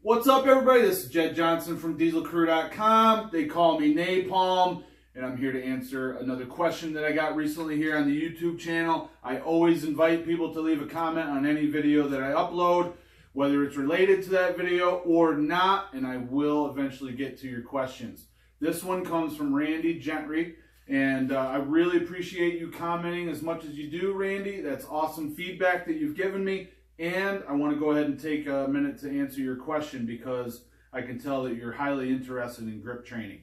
What's up, everybody? This is Jed Johnson from dieselcrew.com. They call me Napalm, and I'm here to answer another question that I got recently here on the YouTube channel. I always invite people to leave a comment on any video that I upload, whether it's related to that video or not, and I will eventually get to your questions. This one comes from Randy Gentry, and I really appreciate you commenting as much as you do, Randy. That's awesome feedback that you've given me. And I want to go ahead and take a minute to answer your question because I can tell that you're highly interested in grip training.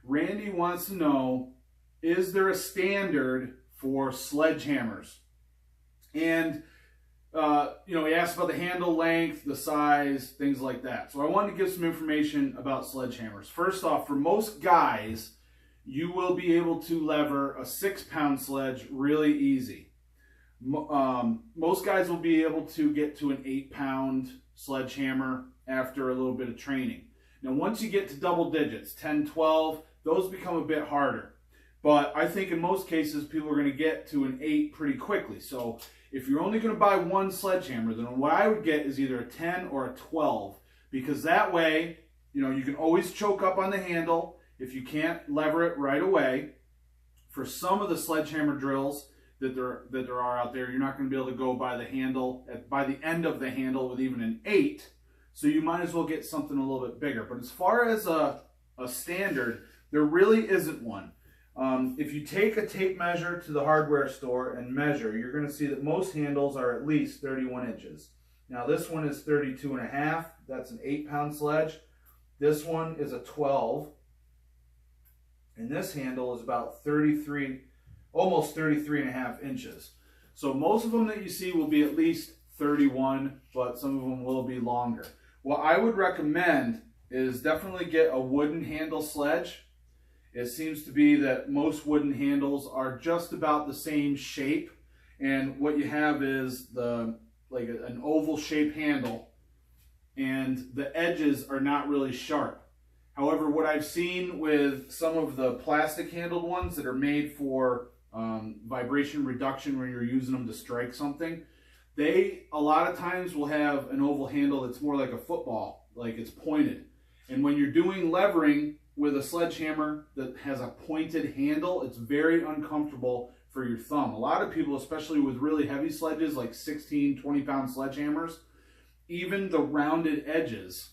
Randy wants to know, is there a standard for sledge hammers? And, he asked about the handle length, the size, things like that. So I wanted to give some information about sledge hammers. First off, for most guys, you will be able to lever a 6-pound sledge really easy. Most guys will be able to get to an 8-pound sledgehammer after a little bit of training. Now, once you get to double digits, 10, 12, those become a bit harder. But I think in most cases, people are going to get to an 8 pretty quickly. So if you're only going to buy one sledgehammer, then what I would get is either a 10 or a 12. Because that way, you can always choke up on the handle if you can't lever it right away. For some of the sledgehammer drills that there are out there, you're not going to be able to go by the handle, by the end of the handle with even an 8, so you might as well get something a little bit bigger. But as far as a standard, there really isn't one. If you take a tape measure to the hardware store and measure, you're going to see that most handles are at least 31 inches. Now this one is 32.5, that's an 8-pound sledge. This one is a 12, and this handle is about almost 33.5 inches. So most of them that you see will be at least 31, but some of them will be longer. What I would recommend is definitely get a wooden handle sledge. It seems to be that most wooden handles are just about the same shape, and what you have is like an oval shaped handle, and the edges are not really sharp. However, what I've seen with some of the plastic handled ones that are made for vibration reduction when you're using them to strike something, they a lot of times will have an oval handle that's more like a football, like it's pointed. And when you're doing levering with a sledgehammer that has a pointed handle, it's very uncomfortable for your thumb. A lot of people, especially with really heavy sledges like 16, 20-pound sledgehammers, even the rounded edges,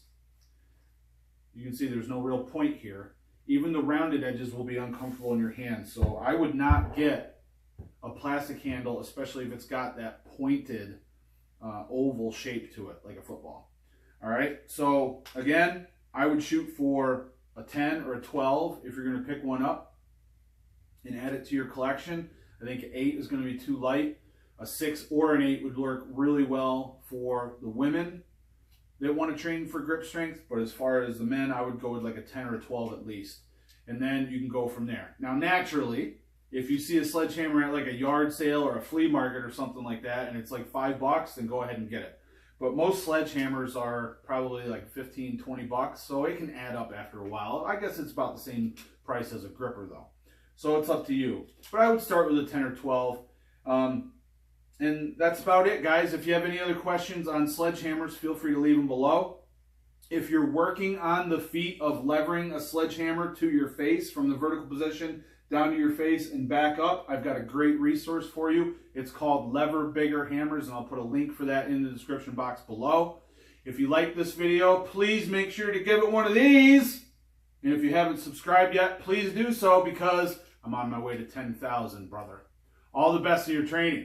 you can see there's no real point here. Even the rounded edges will be uncomfortable in your hand. So I would not get a plastic handle, especially if it's got that pointed oval shape to it, like a football. All right, so again, I would shoot for a 10 or a 12 if you're going to pick one up and add it to your collection. I think an 8 is going to be too light. A 6 or an 8 would work really well for the women that want to train for grip strength, but as far as the men, I would go with like a 10 or a 12 at least. And then you can go from there. Now, naturally, if you see a sledgehammer at like a yard sale or a flea market or something like that, and it's like $5, then go ahead and get it. But most sledgehammers are probably like 15, 20 bucks, so it can add up after a while. I guess it's about the same price as a gripper though. So it's up to you. But I would start with a 10 or 12. And that's about it, guys. If you have any other questions on sledgehammers, feel free to leave them below. If you're working on the feat of levering a sledgehammer to your face from the vertical position down to your face and back up, I've got a great resource for you. It's called Lever Bigger Hammers, and I'll put a link for that in the description box below. If you like this video, please make sure to give it one of these. And if you haven't subscribed yet, please do so because I'm on my way to 10,000, brother. All the best in your training.